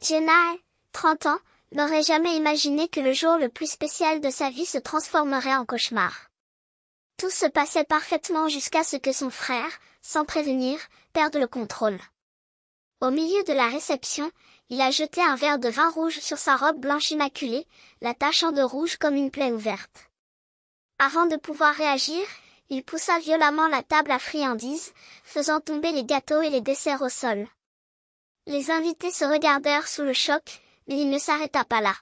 Jenna, 30 ans, n'aurait jamais imaginé que le jour le plus spécial de sa vie se transformerait en cauchemar. Tout se passait parfaitement jusqu'à ce que son frère, sans prévenir, perde le contrôle. Au milieu de la réception, il a jeté un verre de vin rouge sur sa robe blanche immaculée, la tachant de rouge comme une plaie ouverte. Avant de pouvoir réagir, il poussa violemment la table à friandises, faisant tomber les gâteaux et les desserts au sol. Les invités se regardèrent sous le choc, mais il ne s'arrêta pas là.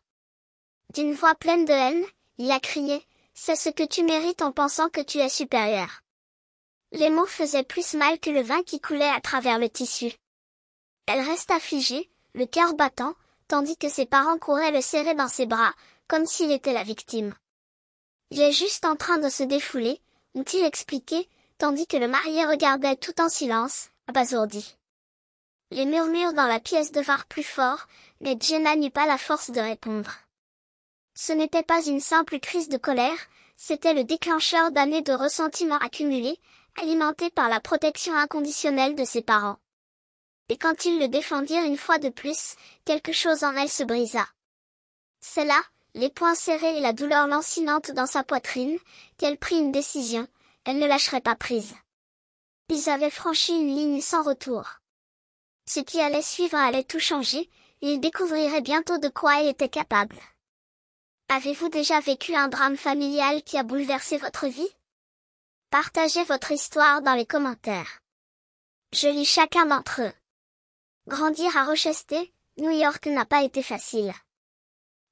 D'une voix pleine de haine, il a crié « C'est ce que tu mérites en pensant que tu es supérieur ». Les mots faisaient plus mal que le vin qui coulait à travers le tissu. Elle resta figée, le cœur battant, tandis que ses parents couraient le serrer dans ses bras, comme s'il était la victime. « Il est juste en train de se défouler », ont-ils expliqué, tandis que le marié regardait tout en silence, abasourdi. Les murmures dans la pièce devinrent plus forts, mais Jenna n'eut pas la force de répondre. Ce n'était pas une simple crise de colère, c'était le déclencheur d'années de ressentiments accumulés, alimentés par la protection inconditionnelle de ses parents. Et quand ils le défendirent une fois de plus, quelque chose en elle se brisa. C'est là, les poings serrés et la douleur lancinante dans sa poitrine, qu'elle prit une décision, elle ne lâcherait pas prise. Ils avaient franchi une ligne sans retour. Ce qui allait suivre allait tout changer, et ils découvriraient bientôt de quoi elle était capable. Avez-vous déjà vécu un drame familial qui a bouleversé votre vie? Partagez votre histoire dans les commentaires. Je lis chacun d'entre eux. Grandir à Rochester, New York n'a pas été facile.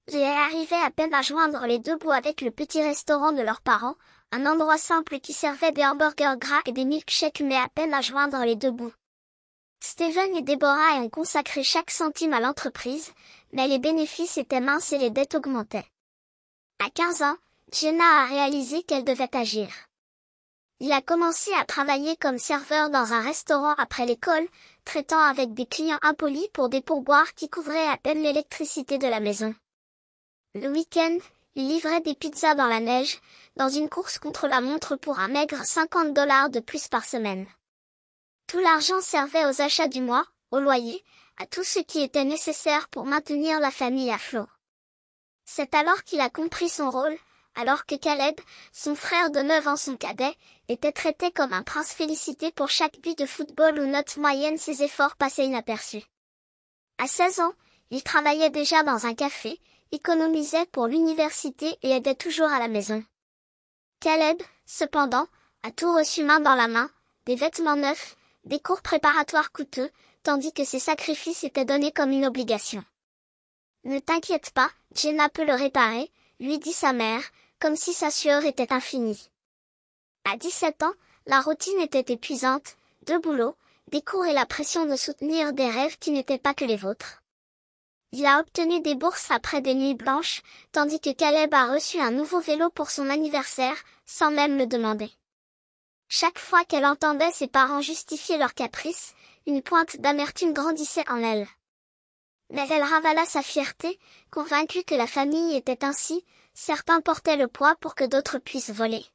J'ai arrivé à peine à joindre les deux bouts avec le petit restaurant de leurs parents, un endroit simple qui servait des hamburgers gras et des milkshakes mais à peine à joindre les deux bouts. Steven et Deborah ont consacré chaque centime à l'entreprise, mais les bénéfices étaient minces et les dettes augmentaient. À 15 ans, Jenna a réalisé qu'elle devait agir. Il a commencé à travailler comme serveur dans un restaurant après l'école, traitant avec des clients impolis pour des pourboires qui couvraient à peine l'électricité de la maison. Le week-end, il livrait des pizzas dans la neige, dans une course contre la montre pour un maigre $50 de plus par semaine. Tout l'argent servait aux achats du mois, au loyer, à tout ce qui était nécessaire pour maintenir la famille à flot. C'est alors qu'il a compris son rôle, alors que Caleb, son frère de 9 ans son cadet, était traité comme un prince félicité pour chaque but de football ou note moyenne, ses efforts passaient inaperçus. À 16 ans, il travaillait déjà dans un café, économisait pour l'université et aidait toujours à la maison. Caleb, cependant, a tout reçu main dans la main, des vêtements neufs, des cours préparatoires coûteux, tandis que ses sacrifices étaient donnés comme une obligation. « Ne t'inquiète pas, Jenna peut le réparer », lui dit sa mère, comme si sa sueur était infinie. À 17 ans, la routine était épuisante, deux boulots, des cours et la pression de soutenir des rêves qui n'étaient pas que les vôtres. Il a obtenu des bourses après des nuits blanches, tandis que Caleb a reçu un nouveau vélo pour son anniversaire, sans même le demander. Chaque fois qu'elle entendait ses parents justifier leurs caprices, une pointe d'amertume grandissait en elle. Mais elle ravala sa fierté, convaincue que la famille était ainsi, certains portaient le poids pour que d'autres puissent voler.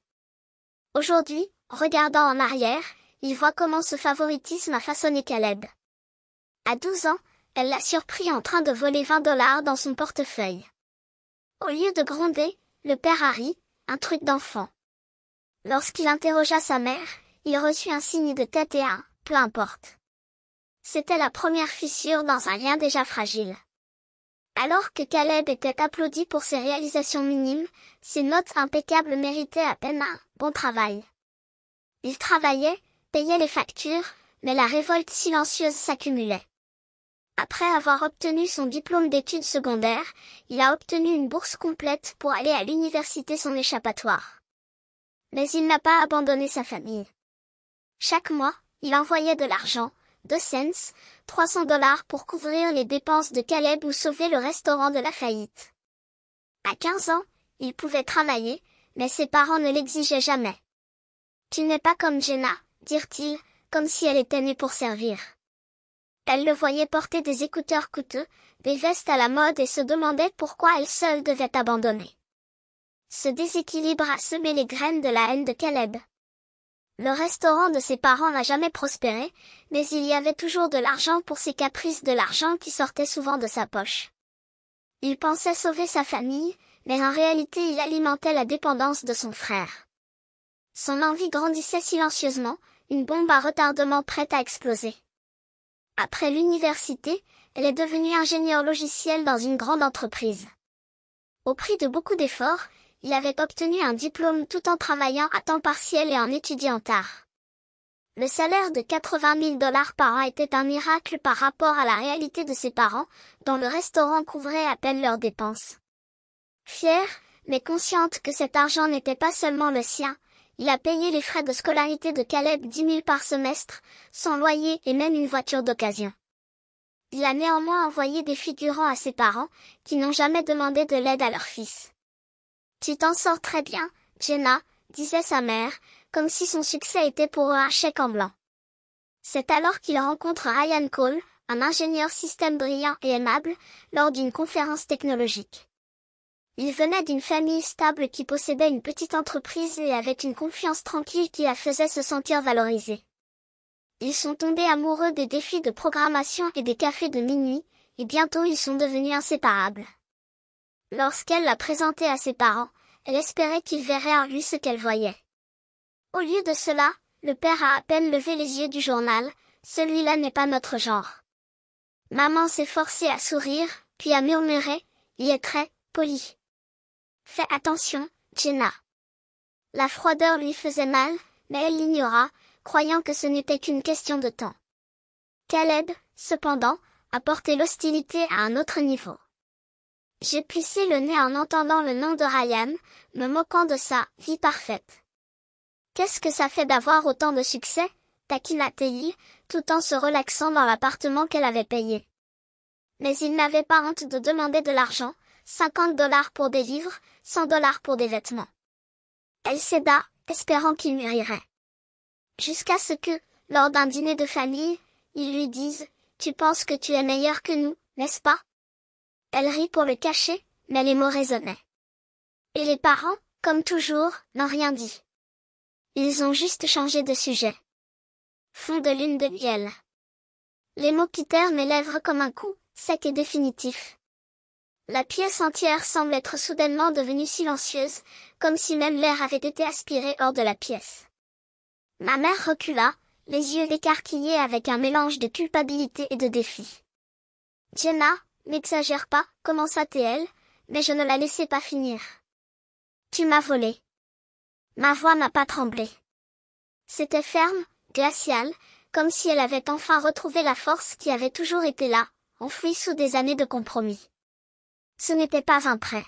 Aujourd'hui, regardant en arrière, il voit comment ce favoritisme a façonné Caleb. À 12 ans, elle l'a surpris en train de voler $20 dans son portefeuille. Au lieu de gronder, le père a ri, un truc d'enfant. Lorsqu'il interrogea sa mère, il reçut un signe de tête et un « peu importe ». C'était la première fissure dans un lien déjà fragile. Alors que Caleb était applaudi pour ses réalisations minimes, ses notes impeccables méritaient à peine un « bon travail ». Il travaillait, payait les factures, mais la révolte silencieuse s'accumulait. Après avoir obtenu son diplôme d'études secondaires, il a obtenu une bourse complète pour aller à l'université, son échappatoire. Mais il n'a pas abandonné sa famille. Chaque mois, il envoyait de l'argent, 2 cents, $300 pour couvrir les dépenses de Caleb ou sauver le restaurant de la faillite. À 15 ans, il pouvait travailler, mais ses parents ne l'exigeaient jamais. « Tu n'es pas comme Jenna », dirent-ils, comme si elle était née pour servir. Elle le voyait porter des écouteurs coûteux, des vestes à la mode et se demandait pourquoi elle seule devait abandonner. Ce déséquilibre a semé les graines de la haine de Caleb. Le restaurant de ses parents n'a jamais prospéré, mais il y avait toujours de l'argent pour ses caprices, de l'argent qui sortait souvent de sa poche. Il pensait sauver sa famille, mais en réalité il alimentait la dépendance de son frère. Son envie grandissait silencieusement, une bombe à retardement prête à exploser. Après l'université, elle est devenue ingénieure logiciel dans une grande entreprise. Au prix de beaucoup d'efforts, il avait obtenu un diplôme tout en travaillant à temps partiel et en étudiant tard. Le salaire de 80 000 $ par an était un miracle par rapport à la réalité de ses parents, dont le restaurant couvrait à peine leurs dépenses. Fière, mais consciente que cet argent n'était pas seulement le sien, il a payé les frais de scolarité de Caleb 10 000 par semestre, son loyer et même une voiture d'occasion. Il a néanmoins envoyé des figurants à ses parents, qui n'ont jamais demandé de l'aide à leur fils. « Tu t'en sors très bien, Jenna », disait sa mère, comme si son succès était pour eux un chèque en blanc. C'est alors qu'il rencontre Ryan Cole, un ingénieur système brillant et aimable, lors d'une conférence technologique. Il venait d'une famille stable qui possédait une petite entreprise et avait une confiance tranquille qui la faisait se sentir valorisée. Ils sont tombés amoureux des défis de programmation et des cafés de minuit, et bientôt ils sont devenus inséparables. Lorsqu'elle l'a présenté à ses parents, elle espérait qu'ils verraient en lui ce qu'elle voyait. Au lieu de cela, le père a à peine levé les yeux du journal, « Celui-là n'est pas notre genre. » Maman s'est forcée à sourire, puis à murmurer, « Il est très poli. » Fais attention, Jenna. La froideur lui faisait mal, mais elle l'ignora, croyant que ce n'était qu'une question de temps. Caleb, cependant, a porté l'hostilité à un autre niveau. J'ai plissé le nez en entendant le nom de Ryan, me moquant de sa « vie parfaite ». Qu'est-ce que ça fait d'avoir autant de succès, taquina-t-il, tout en se relaxant dans l'appartement qu'elle avait payé. Mais il n'avait pas honte de demander de l'argent, 50 $ pour des livres, 100 $ pour des vêtements. Elle céda, espérant qu'il lui rirait. Jusqu'à ce que, lors d'un dîner de famille, ils lui disent « Tu penses que tu es meilleur que nous, n'est-ce pas ?» Elle rit pour le cacher, mais les mots résonnaient. Et les parents, comme toujours, n'ont rien dit. Ils ont juste changé de sujet. Fond de lune de miel. Les mots quittèrent mes lèvres comme un coup, sec et définitif. La pièce entière semble être soudainement devenue silencieuse, comme si même l'air avait été aspiré hors de la pièce. Ma mère recula, les yeux écarquillés avec un mélange de culpabilité et de défi. « Jenna, n'exagère pas », commença-t-elle, mais je ne la laissai pas finir. « Tu m'as volé. » Ma voix n'a pas tremblé. C'était ferme, glacial, comme si elle avait enfin retrouvé la force qui avait toujours été là, enfouie sous des années de compromis. Ce n'était pas un prêt.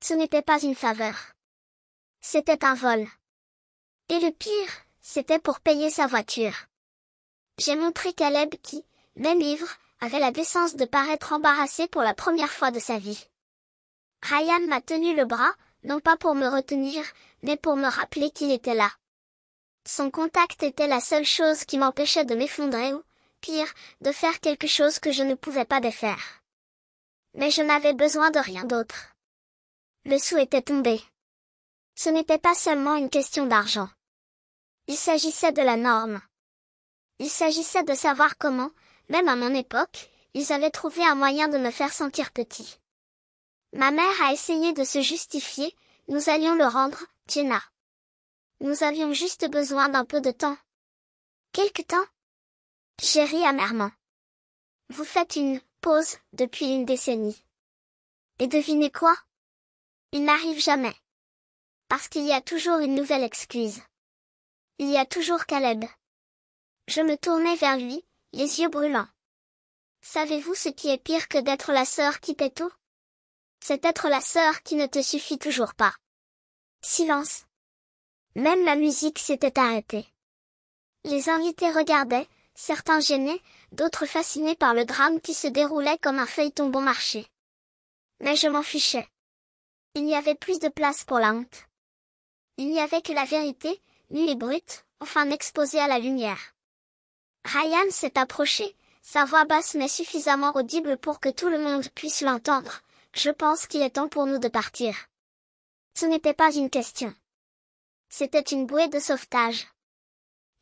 Ce n'était pas une faveur. C'était un vol. Et le pire, c'était pour payer sa voiture. J'ai montré Caleb qui, même ivre, avait la décence de paraître embarrassé pour la première fois de sa vie. Ryan m'a tenu le bras, non pas pour me retenir, mais pour me rappeler qu'il était là. Son contact était la seule chose qui m'empêchait de m'effondrer ou, pire, de faire quelque chose que je ne pouvais pas défaire. Mais je n'avais besoin de rien d'autre. Le sou était tombé. Ce n'était pas seulement une question d'argent. Il s'agissait de la norme. Il s'agissait de savoir comment, même à mon époque, ils avaient trouvé un moyen de me faire sentir petit. Ma mère a essayé de se justifier, nous allions le rendre, Jenna. Nous avions juste besoin d'un peu de temps. Quelque temps? J'ai ri amèrement. Vous faites une pause depuis une décennie. Et devinez quoi? Il n'arrive jamais. Parce qu'il y a toujours une nouvelle excuse. Il y a toujours Caleb. Je me tournai vers lui, les yeux brûlants. Savez-vous ce qui est pire que d'être la sœur qui paie tout? C'est être la sœur qui ne te suffit toujours pas. Silence. Même la musique s'était arrêtée. Les invités regardaient, certains gênés, d'autres fascinés par le drame qui se déroulait comme un feuilleton bon marché. Mais je m'en fichais. Il n'y avait plus de place pour la honte. Il n'y avait que la vérité, nue et brute, enfin exposée à la lumière. Ryan s'est approché, sa voix basse mais suffisamment audible pour que tout le monde puisse l'entendre. Je pense qu'il est temps pour nous de partir. Ce n'était pas une question. C'était une bouée de sauvetage.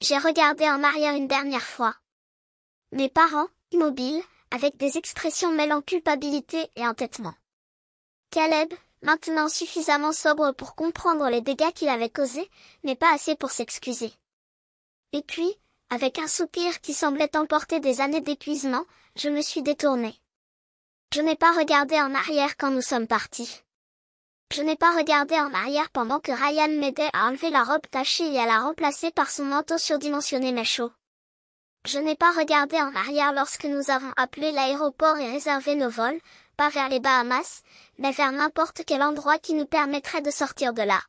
J'ai regardé en arrière une dernière fois. Mes parents, immobiles, avec des expressions mêlant culpabilité et entêtement. Caleb, maintenant suffisamment sobre pour comprendre les dégâts qu'il avait causés, mais pas assez pour s'excuser. Et puis, avec un soupir qui semblait emporter des années d'épuisement, je me suis détournée. Je n'ai pas regardé en arrière quand nous sommes partis. Je n'ai pas regardé en arrière pendant que Ryan m'aidait à enlever la robe tachée et à la remplacer par son manteau surdimensionné mais chaud. Je n'ai pas regardé en arrière lorsque nous avons appelé l'aéroport et réservé nos vols, pas vers les Bahamas, mais vers n'importe quel endroit qui nous permettrait de sortir de là.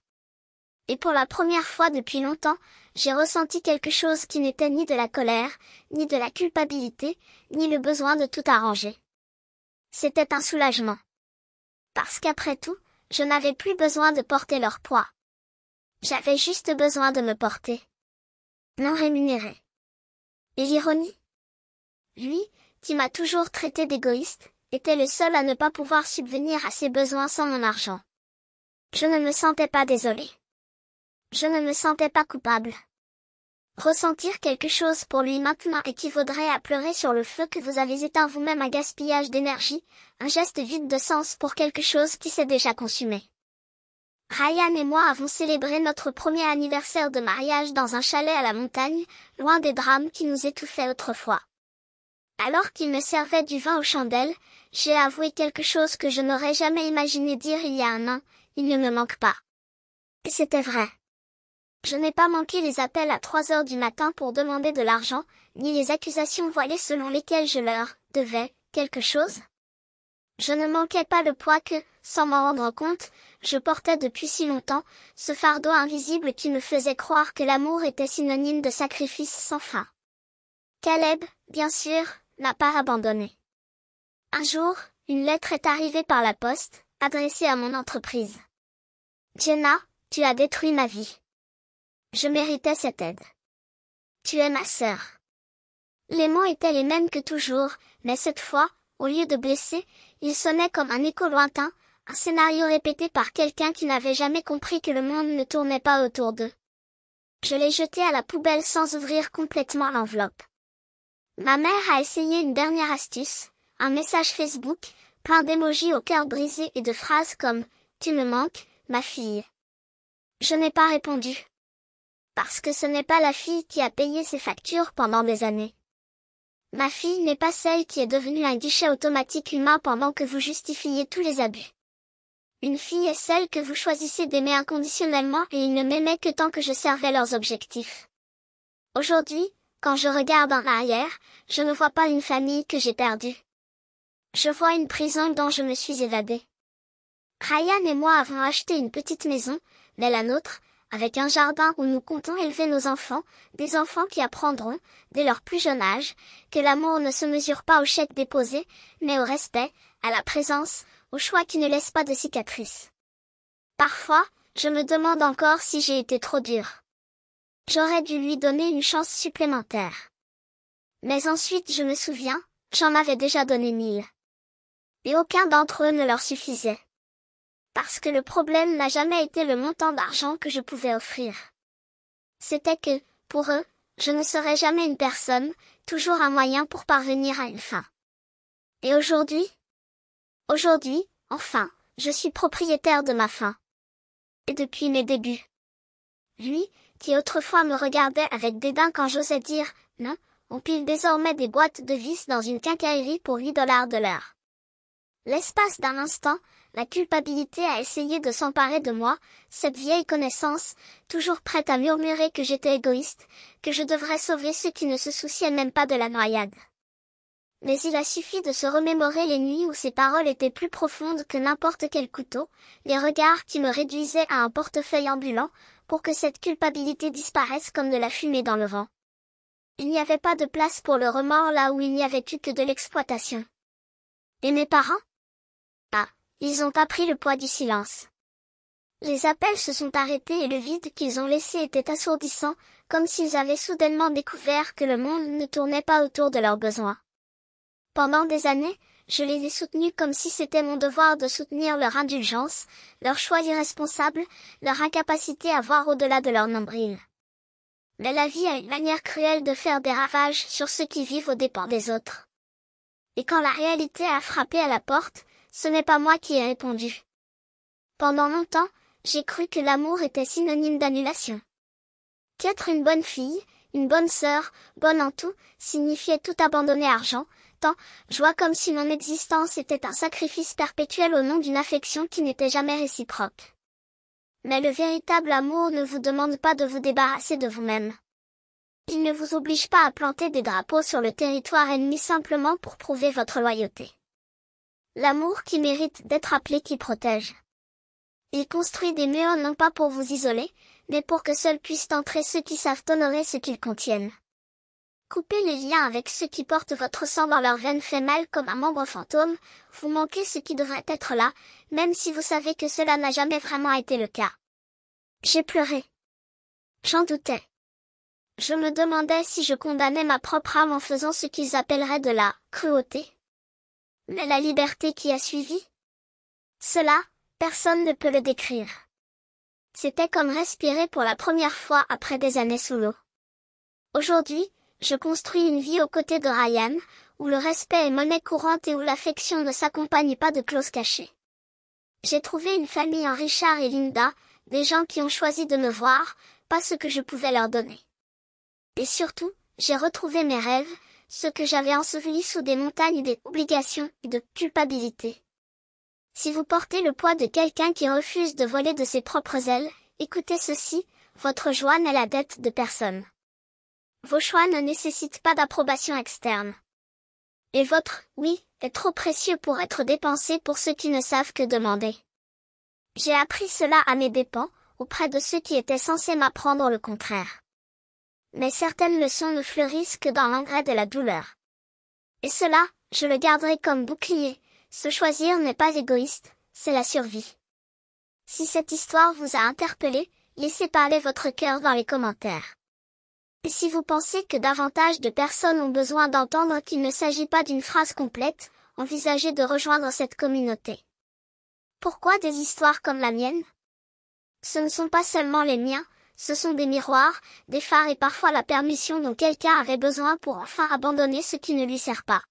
Et pour la première fois depuis longtemps, j'ai ressenti quelque chose qui n'était ni de la colère, ni de la culpabilité, ni le besoin de tout arranger. C'était un soulagement. Parce qu'après tout, je n'avais plus besoin de porter leur poids. J'avais juste besoin de me porter. Non rémunéré. Et l'ironie? Lui, qui m'a toujours traité d'égoïste, était le seul à ne pas pouvoir subvenir à ses besoins sans mon argent. Je ne me sentais pas désolée. Je ne me sentais pas coupable. Ressentir quelque chose pour lui maintenant équivaudrait à pleurer sur le feu que vous avez éteint vous-même, un gaspillage d'énergie, un geste vide de sens pour quelque chose qui s'est déjà consumé. Ryan et moi avons célébré notre premier anniversaire de mariage dans un chalet à la montagne, loin des drames qui nous étouffaient autrefois. Alors qu'il me servait du vin aux chandelles, j'ai avoué quelque chose que je n'aurais jamais imaginé dire il y a un an, il ne me manque pas. Et c'était vrai. Je n'ai pas manqué les appels à 3 heures du matin pour demander de l'argent, ni les accusations voilées selon lesquelles je leur devais quelque chose. Je ne manquais pas le poids que, sans m'en rendre compte, je portais depuis si longtemps, ce fardeau invisible qui me faisait croire que l'amour était synonyme de sacrifice sans fin. Caleb, bien sûr, n'a pas abandonné. Un jour, une lettre est arrivée par la poste, adressée à mon entreprise. Jenna, tu as détruit ma vie. Je méritais cette aide. Tu es ma sœur. Les mots étaient les mêmes que toujours, mais cette fois, au lieu de blesser, ils sonnaient comme un écho lointain, un scénario répété par quelqu'un qui n'avait jamais compris que le monde ne tournait pas autour d'eux. Je l'ai jeté à la poubelle sans ouvrir complètement l'enveloppe. Ma mère a essayé une dernière astuce, un message Facebook, plein d'émojis au cœur brisé et de phrases comme « Tu me manques, ma fille ». Je n'ai pas répondu. Parce que ce n'est pas la fille qui a payé ses factures pendant des années. Ma fille n'est pas celle qui est devenue un guichet automatique humain pendant que vous justifiez tous les abus. Une fille est celle que vous choisissez d'aimer inconditionnellement et ils ne m'aimaient que tant que je servais leurs objectifs. Aujourd'hui, quand je regarde en arrière, je ne vois pas une famille que j'ai perdue. Je vois une prison dont je me suis évadée. Ryan et moi avons acheté une petite maison, mais la nôtre, avec un jardin où nous comptons élever nos enfants, des enfants qui apprendront, dès leur plus jeune âge, que l'amour ne se mesure pas au chèque déposé, mais au respect, à la présence, au choix qui ne laisse pas de cicatrices. Parfois, je me demande encore si j'ai été trop dure. J'aurais dû lui donner une chance supplémentaire. Mais ensuite je me souviens, j'en avais déjà donné 1000. Et aucun d'entre eux ne leur suffisait. Parce que le problème n'a jamais été le montant d'argent que je pouvais offrir. C'était que, pour eux, je ne serais jamais une personne, toujours un moyen pour parvenir à une fin. Et aujourd'hui, enfin, je suis propriétaire de ma fin. Et depuis mes débuts. Lui, qui autrefois me regardait avec dédain quand j'osais dire « non », on pile désormais des boîtes de vis dans une quincaillerie pour 8 $ de l'heure. L'espace d'un instant, la culpabilité a essayé de s'emparer de moi, cette vieille connaissance, toujours prête à murmurer que j'étais égoïste, que je devrais sauver ceux qui ne se souciaient même pas de la noyade. Mais il a suffi de se remémorer les nuits où ces paroles étaient plus profondes que n'importe quel couteau, les regards qui me réduisaient à un portefeuille ambulant, pour que cette culpabilité disparaisse comme de la fumée dans le vent. Il n'y avait pas de place pour le remords là où il n'y avait eu que de l'exploitation. Et mes parents? Ah, ils ont appris le poids du silence. Les appels se sont arrêtés et le vide qu'ils ont laissé était assourdissant, comme s'ils avaient soudainement découvert que le monde ne tournait pas autour de leurs besoins. Pendant des années, je les ai soutenus comme si c'était mon devoir de soutenir leur indulgence, leur choix irresponsable, leur incapacité à voir au-delà de leur nombril. Mais la vie a une manière cruelle de faire des ravages sur ceux qui vivent aux dépens des autres. Et quand la réalité a frappé à la porte, ce n'est pas moi qui ai répondu. Pendant longtemps, j'ai cru que l'amour était synonyme d'annulation. Qu'être une bonne fille, une bonne sœur, bonne en tout, signifiait tout abandonner argent, temps, joie, comme si mon existence était un sacrifice perpétuel au nom d'une affection qui n'était jamais réciproque. Mais le véritable amour ne vous demande pas de vous débarrasser de vous-même. Il ne vous oblige pas à planter des drapeaux sur le territoire ennemi simplement pour prouver votre loyauté. L'amour qui mérite d'être appelé qui protège. Il construit des murs non pas pour vous isoler, mais pour que seuls puissent entrer ceux qui savent honorer ce qu'ils contiennent. Couper les liens avec ceux qui portent votre sang dans leurs veines fait mal comme un membre fantôme, vous manquez ce qui devrait être là, même si vous savez que cela n'a jamais vraiment été le cas. J'ai pleuré. J'en doutais. Je me demandais si je condamnais ma propre âme en faisant ce qu'ils appelleraient de la cruauté. Mais la liberté qui a suivi? Cela, personne ne peut le décrire. C'était comme respirer pour la première fois après des années sous l'eau. Aujourd'hui, je construis une vie aux côtés de Ryan, où le respect est monnaie courante et où l'affection ne s'accompagne pas de clauses cachées. J'ai trouvé une famille en Richard et Linda, des gens qui ont choisi de me voir, pas ce que je pouvais leur donner. Et surtout, j'ai retrouvé mes rêves, ceux que j'avais ensevelis sous des montagnes d'obligations et de culpabilité. Si vous portez le poids de quelqu'un qui refuse de voler de ses propres ailes, écoutez ceci, votre joie n'est la dette de personne. Vos choix ne nécessitent pas d'approbation externe. Et votre « oui » est trop précieux pour être dépensé pour ceux qui ne savent que demander. J'ai appris cela à mes dépens, auprès de ceux qui étaient censés m'apprendre le contraire. Mais certaines leçons ne fleurissent que dans l'engrais de la douleur. Et cela, je le garderai comme bouclier. Se choisir n'est pas égoïste, c'est la survie. Si cette histoire vous a interpellé, laissez parler votre cœur dans les commentaires. Et si vous pensez que davantage de personnes ont besoin d'entendre qu'il ne s'agit pas d'une phrase complète, envisagez de rejoindre cette communauté. Pourquoi des histoires comme la mienne? Ce ne sont pas seulement les miens, ce sont des miroirs, des phares et parfois la permission dont quelqu'un avait besoin pour enfin abandonner ce qui ne lui sert pas.